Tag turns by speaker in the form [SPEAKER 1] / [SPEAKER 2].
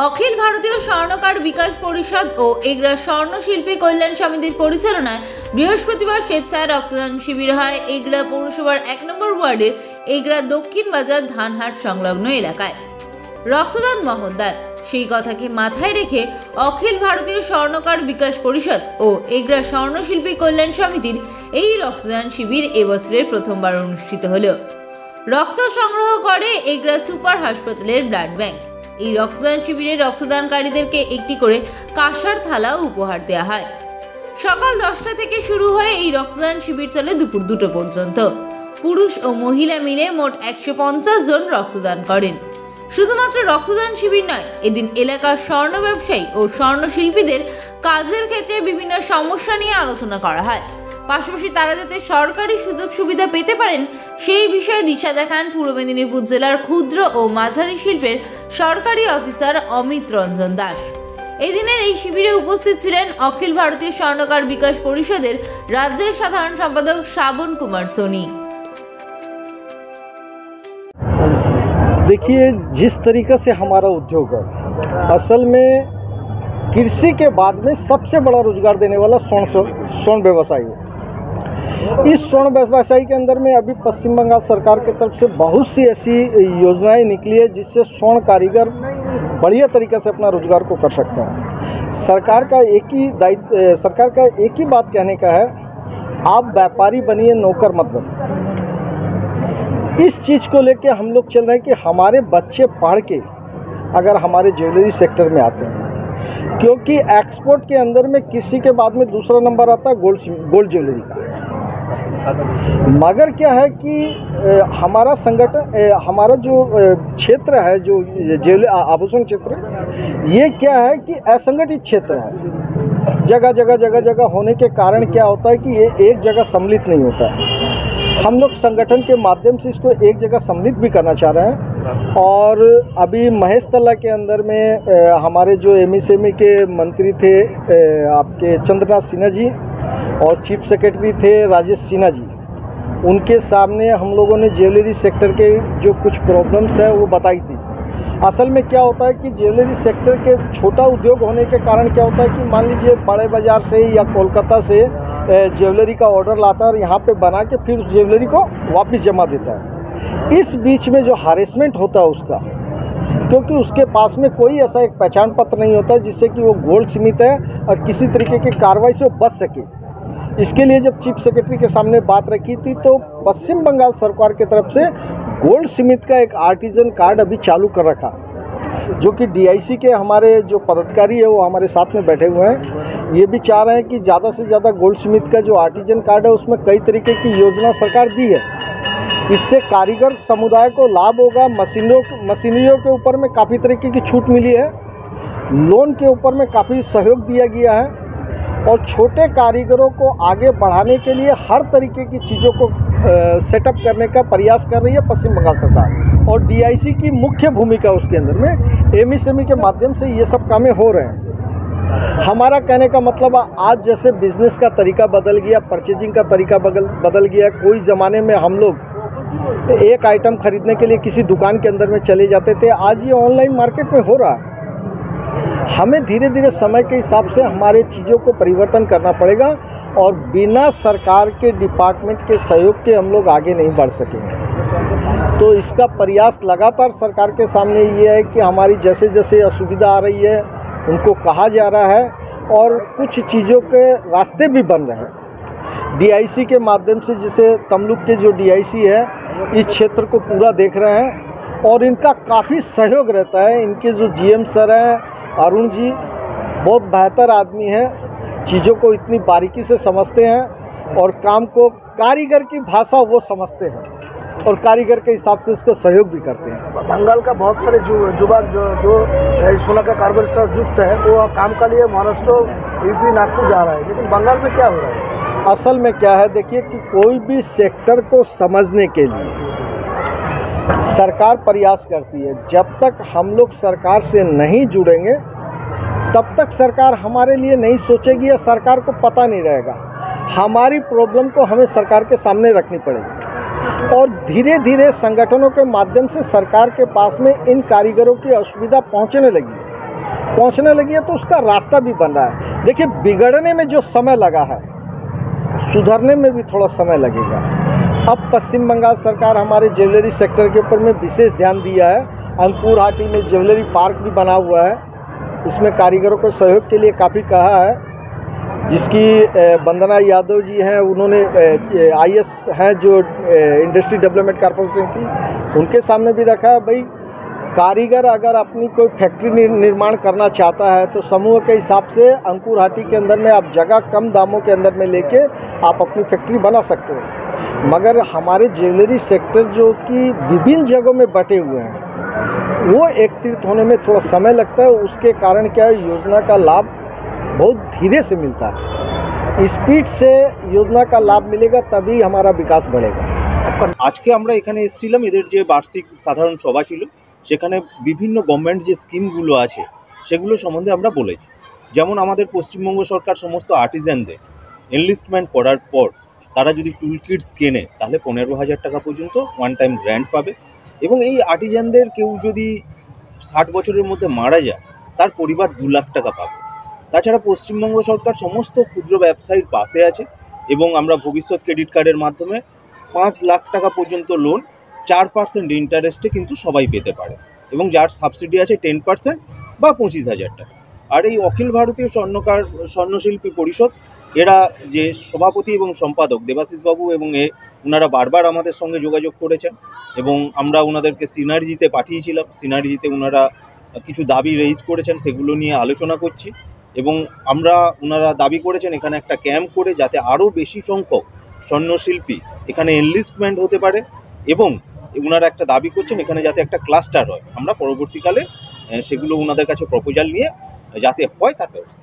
[SPEAKER 1] অখিল ভারতীয় স্বর্ণকার বিকাশ পরিষদ ও এগরা স্বর্ণশিল্পী কল্যাণ সমিতির পরিচালনায় বৃহস্পতিবার স্বেচ্ছায় রক্তদান শিবির হয় এগরা পৌরসভার 1 নম্বর ওয়ার্ডের এগরা দক্ষিণ বাজার ধানহাট সংলগ্ন এলাকায়। রক্তদান মহৎদান, সেই কথাকে মাথায় রেখে অখিল ভারতীয় স্বর্ণকার বিকাশ পরিষদ ও এগরা স্বর্ণশিল্পী কল্যাণ সমিতির এই রক্তদান শিবির এবছরের প্রথমবার অনুষ্ঠিত হলো। রক্ত সংগ্রহ করে এগরা সুপার হাসপাতালের ব্লাড ব্যাংক। এই রক্তদান শিবিরে রক্তদানকারীদেরকে একটি করে কাঁসার থালা উপহার দেওয়া হয়। সকাল 10টা থেকে শুরু হয়ে এই রক্তদান শিবির চলে দুপুর 2টো পর্যন্ত। পুরুষ ও মহিলা মিলে মোট 150 জন রক্তদান করেন। শুধুমাত্র রক্তদান শিবির নয়, এদিন এলাকার স্বর্ণ ব্যবসায়ী ও স্বর্ণশিল্পীদের কাজের ক্ষেত্রে বিভিন্ন সমস্যা নিয়ে আলোচনা করা হয়। পাশাপাশি তারা যাতে সরকারি সুযোগ সুবিধা পেতে পারেন সেই বিষয়ে দিশা দেখান পূর্ব মেদিনীপুর জেলার ক্ষুদ্র ও মাঝারি শিল্পের সরকারি অফিসার অমিত রঞ্জন দাস। এদিনের এই শিবিরে উপস্থিত ছিলেন অখিল ভারতীয় স্বর্ণকার বিকাশ পরিষদের রাজ্যের সাধারণ সম্পাদক শ্রাবণ কুমার সোনি।
[SPEAKER 2] देखिए, जिस तरीके से हमारा उद्योग है, असल में कृषि के बाद में सबसे बड़ा रोजगार देने वाला स्वर्ण व्यवसाय है। इस स्वर्ण व्यवसाय के अंदर में अभी पश्चिम बंगाल सरकार की तरफ से बहुत सी ऐसी योजनाएं निकली है जिससे स्वर्ण कारीगर बढ़िया तरीके से अपना रोजगार को कर सकते हैं। सरकार का एक ही बात कहने का है, आप व्यापारी बनिए, नौकर मत बनिए। इस चीज़ को लेके हम लोग चल रहे हैं कि हमारे बच्चे पढ़ के अगर हमारे ज्वेलरी सेक्टर में आते हैं, क्योंकि एक्सपोर्ट के अंदर में किसी के बाद में दूसरा नंबर आता है गोल्ड ज्वेलरी का। मगर क्या है कि हमारा संगठन, हमारा जो क्षेत्र है, जो आभूषण क्षेत्र, ये क्या है कि असंगठित क्षेत्र है। जगह जगह होने के कारण क्या होता है कि ये एक जगह सम्मिलित नहीं होता है। हम लोग संगठन के माध्यम से इसको एक जगह सम्मिलित भी करना चाह रहे हैं। और अभी महेश तला के अंदर में हमारे जो एमएसएमई के मंत्री थे आपके चंद्रनाथ सिन्हा जी और चीफ सेक्रेटरी थे राजेश सिन्हा जी, उनके सामने हम लोगों ने ज्वेलरी सेक्टर के जो कुछ प्रॉब्लम्स है वो बताई थी। असल में क्या होता है कि ज्वेलरी सेक्टर के छोटा उद्योग होने के कारण क्या होता है कि मान लीजिए बड़े बाज़ार से या कोलकाता से ज्वेलरी का ऑर्डर लाता है और यहाँ पे बना के फिर उस ज्वेलरी को वापस जमा देता है। इस बीच में जो हारेसमेंट होता है उसका, क्योंकि उसके पास में कोई ऐसा एक पहचान पत्र नहीं होता जिससे कि वो गोल्ड सीमित है और किसी तरीके की कार्रवाई से वो बच सके। इसके लिए जब चीफ सेक्रेटरी के सामने बात रखी थी तो पश्चिम बंगाल सरकार की तरफ से गोल्ड सीमित का एक आर्टिजन कार्ड अभी चालू कर रखा, जो कि डीआईसी के हमारे जो पदाधिकारी है वो हमारे साथ में बैठे हुए हैं। ये भी चाह रहे हैं कि ज़्यादा से ज़्यादा गोल्ड स्मिथ का जो आर्टिजन कार्ड है उसमें कई तरीके की योजना सरकार दी है। इससे कारीगर समुदाय को लाभ होगा। मशीनरियों के ऊपर में काफ़ी तरीके की छूट मिली है, लोन के ऊपर में काफ़ी सहयोग दिया गया है और छोटे कारीगरों को आगे बढ़ाने के लिए हर तरीके की चीज़ों को सेटअप करने का प्रयास कर रही है पश्चिम बंगाल सरकार। और डीआईसी की मुख्य भूमिका उसके अंदर में एमएसएमई के माध्यम से ये सब कामें हो रहे हैं। हमारा कहने का मतलब आज जैसे बिजनेस का तरीका बदल गया, परचेजिंग का तरीका बदल गया। कोई ज़माने में हम लोग एक आइटम खरीदने के लिए किसी दुकान के अंदर में चले जाते थे, आज ये ऑनलाइन मार्केट में हो रहा है। हमें धीरे धीरे समय के हिसाब से हमारे चीज़ों को परिवर्तन करना पड़ेगा और बिना सरकार के डिपार्टमेंट के सहयोग के हम लोग आगे नहीं बढ़ सकेंगे। तो इसका प्रयास लगातार सरकार के सामने ये है कि हमारी जैसे जैसे असुविधा आ रही है उनको कहा जा रहा है और कुछ चीज़ों के रास्ते भी बन रहे हैं डीआईसी के माध्यम से। जैसे तमलुक के जो डीआईसी है इस क्षेत्र को पूरा देख रहे हैं और इनका काफ़ी सहयोग रहता है। इनके जो जीएम सर हैं अरुण जी, बहुत बेहतर आदमी हैं, चीज़ों को इतनी बारीकी से समझते हैं और काम को कारीगर की भाषा वो समझते हैं और कारीगर के हिसाब से उसको सहयोग भी करते हैं।
[SPEAKER 3] बंगाल का बहुत सारे युवा जो सोना का कारोबार से युक्त है वो काम के लिए महाराष्ट्र, यूपी, नागपुर जा रहा है, लेकिन बंगाल में क्या हो रहा है?
[SPEAKER 2] असल में क्या है, देखिए कि कोई भी सेक्टर को समझने के लिए सरकार प्रयास करती है। जब तक हम लोग सरकार से नहीं जुड़ेंगे तब तक सरकार हमारे लिए नहीं सोचेगी या सरकार को पता नहीं रहेगा। हमारी प्रॉब्लम को हमें सरकार के सामने रखनी पड़ेगी और धीरे धीरे संगठनों के माध्यम से सरकार के पास में इन कारीगरों की असुविधा पहुंचने लगी। पहुंचने लगी है तो उसका रास्ता भी बन रहा है। देखिए, बिगड़ने में जो समय लगा है, सुधरने में भी थोड़ा समय लगेगा। अब पश्चिम बंगाल सरकार हमारे ज्वेलरी सेक्टर के ऊपर में विशेष ध्यान दिया है। अंकुर हाटी में ज्वेलरी पार्क भी बना हुआ है, इसमें कारीगरों को सहयोग के लिए काफ़ी कहा है, जिसकी वंदना यादव जी हैं, उन्होंने IS हैं जो इंडस्ट्री डेवलपमेंट कॉर्पोरेशन की, उनके सामने भी रखा है। भाई, कारीगर अगर अपनी कोई फैक्ट्री निर्माण करना चाहता है तो समूह के हिसाब से अंकुर हाटी के अंदर में आप जगह कम दामों के अंदर में लेके आप अपनी फैक्ट्री बना सकते हो। मगर हमारे ज्वेलरी सेक्टर जो कि विभिन्न जगहों में बटे हुए हैं, वो एकत्रित होने में थोड़ा समय लगता है। उसके कारण क्या है, योजना का लाभ बहुत धीरे से मिलता है। स्पीड से योजना का लाभ मिलेगा तभी हमारा विकास बढ़ेगा।
[SPEAKER 4] আজকে আমরা এখানে এসেছিলাম, এদের যে বার্ষিক সাধারণ সভা ছিল সেখানে বিভিন্ন গভর্নমেন্ট যে স্কিমগুলো আছে সেগুলো সম্বন্ধে আমরা বলেছি। যেমন আমাদের পশ্চিমবঙ্গ সরকার সমস্ত আর্টিজানদের এনলিস্টমেন্ট করার পর তারা যদি টুল কিটস কেনে তাহলে 15,000 টাকা পর্যন্ত ওয়ান টাইম গ্র্যান্ট পাবে, এবং এই আর্টিজানদের কেউ যদি 60 বছরের মধ্যে মারা যায় তার পরিবার 2 লাখ টাকা পাবে। তাছাড়া পশ্চিমবঙ্গ সরকার সমস্ত ক্ষুদ্র ব্যবসায়ীর পাশে আছে এবং আমরা ভবিষ্যৎ ক্রেডিট কার্ডের মাধ্যমে 5 লাখ টাকা পর্যন্ত লোন 4% ইন্টারেস্টে কিন্তু সবাই পেতে পারে, এবং যার সাবসিডি আছে 10% বা 25,000 টাকা। আর এই অখিল ভারতীয় স্বর্ণশিল্পী পরিষদ, এরা যে সভাপতি এবং সম্পাদক দেবাশিস বাবু এবং ওনারা বারবার আমাদের সঙ্গে যোগাযোগ করেছেন এবং আমরা ওনাদেরকে সিনার্জিতে পাঠিয়েছিলাম। সিনার্জিতে ওনারা কিছু দাবি রেইজ করেছেন, সেগুলো নিয়ে আলোচনা করছি এবং ওনারা দাবি করেছেন এখানে একটা ক্যাম্প করে যাতে আরও বেশি সংখ্যক স্বর্ণশিল্পী এখানে এনলিস্টমেন্ট হতে পারে, এবং ওনারা একটা দাবি করছেন এখানে যাতে একটা ক্লাস্টার হয়। আমরা পরবর্তীকালে সেগুলো ওনাদের কাছে প্রপোজাল নিয়ে যাতে হয় তার ব্যবস্থা।